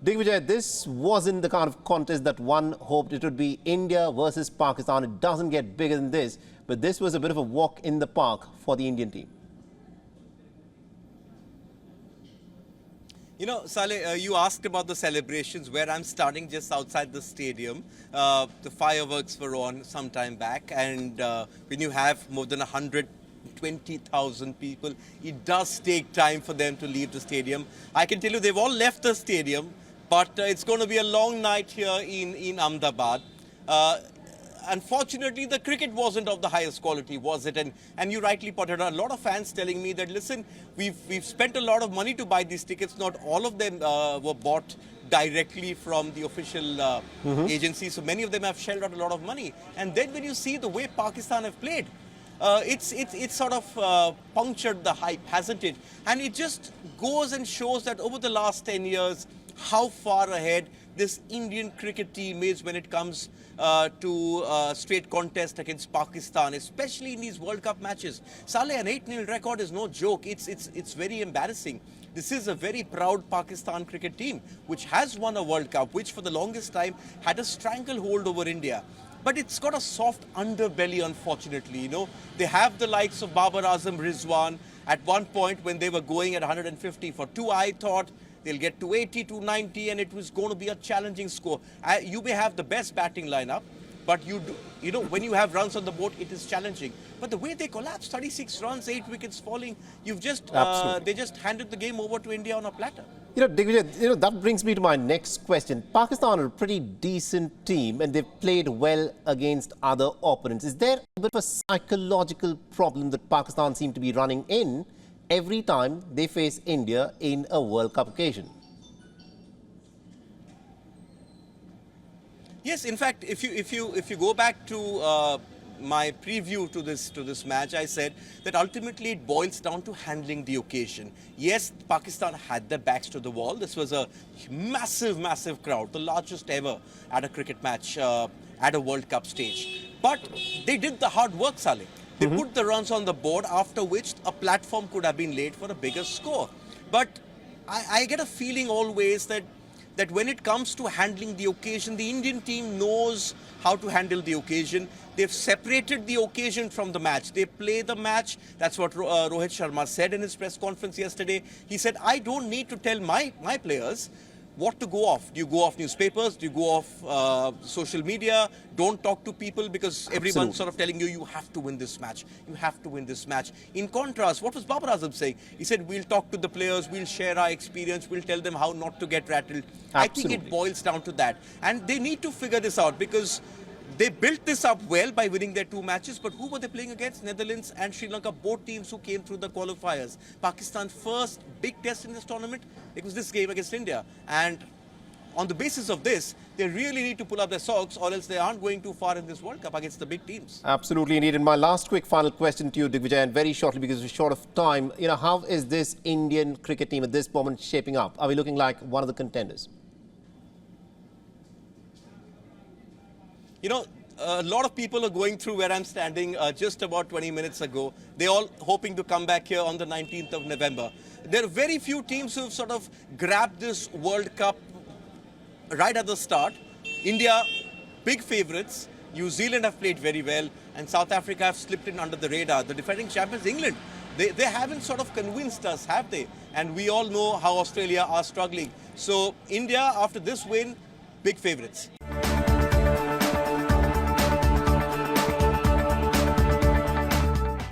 Digvijay, this wasn't the kind of contest that one hoped it would be. India versus Pakistan. It doesn't get bigger than this, but this was a bit of a walk in the park for the Indian team. You know, Saleh, you asked about the celebrations where I'm starting just outside the stadium. The fireworks were on some time back, and when you have more than 120,000 people, it does take time for them to leave the stadium. I can tell you they've all left the stadium, but it's going to be a long night here in Ahmedabad. Unfortunately, the cricket wasn't of the highest quality, was it? And you rightly pointed out, a lot of fans telling me that, listen, we've spent a lot of money to buy these tickets. Not all of them were bought directly from the official agency. So many of them have shelled out a lot of money. And then when you see the way Pakistan have played, it's sort of punctured the hype, hasn't it? And it just goes and shows that over the last 10 years, how far ahead this Indian cricket team is when it comes to straight contest against Pakistan, especially in these World Cup matches. Saleh, an 8-0 record is no joke. It's very embarrassing. This is a very proud Pakistan cricket team, which has won a World Cup, which for the longest time had a stranglehold over India. But it's got a soft underbelly, unfortunately. You know, they have the likes of Babar Azam, Rizwan. At one point, when they were going at 150 for 2, I thought they'll get to 80, to 90, and it was going to be a challenging score. You may have the best batting lineup, but you know, when you have runs on the board, it is challenging. But the way they collapsed, 36 runs, 8 wickets falling, they just handed the game over to India on a platter. You know, Digvijay, that brings me to my next question. Pakistan are a pretty decent team and they've played well against other opponents. Is there a bit of a psychological problem that Pakistan seem to be running in every time they face India in a World Cup occasion? Yes, in fact, if you go back to my preview to this match, I said that ultimately it boils down to handling the occasion. Yes, Pakistan had their backs to the wall. This was a massive crowd, the largest ever at a cricket match at a World Cup stage. But they did the hard work, Saleh. They put the runs on the board, after which a platform could have been laid for a bigger score. But I get a feeling always that when it comes to handling the occasion, the Indian team knows how to handle the occasion. They've separated the occasion from the match. They play the match. That's what Rohit Sharma said in his press conference yesterday. He said, I don't need to tell my players what to go off. Do you go off newspapers? Do you go off social media? Don't talk to people because everyone's sort of telling you, you have to win this match. You have to win this match. In contrast, what was Babar Azam saying? He said, we'll talk to the players, we'll share our experience, we'll tell them how not to get rattled. I think it boils down to that. And they need to figure this out because they built this up well by winning their 2 matches, but who were they playing against? Netherlands and Sri Lanka, both teams who came through the qualifiers. Pakistan's first big test in this tournament, it was this game against India. And on the basis of this, they really need to pull up their socks or else they aren't going too far in this World Cup against the big teams. Absolutely indeed. And my last quick final question to you, Digvijay, and very shortly because we're short of time. You know, how is this Indian cricket team at this moment shaping up? Are we looking like one of the contenders? You know, a lot of people are going through where I'm standing just about 20 minutes ago. They're all hoping to come back here on the 19th of November. There are very few teams who've sort of grabbed this World Cup right at the start. India, big favourites. New Zealand have played very well. And South Africa have slipped in under the radar. The defending champions, England, they haven't sort of convinced us, have they? And we all know how Australia are struggling. So India, after this win, big favourites.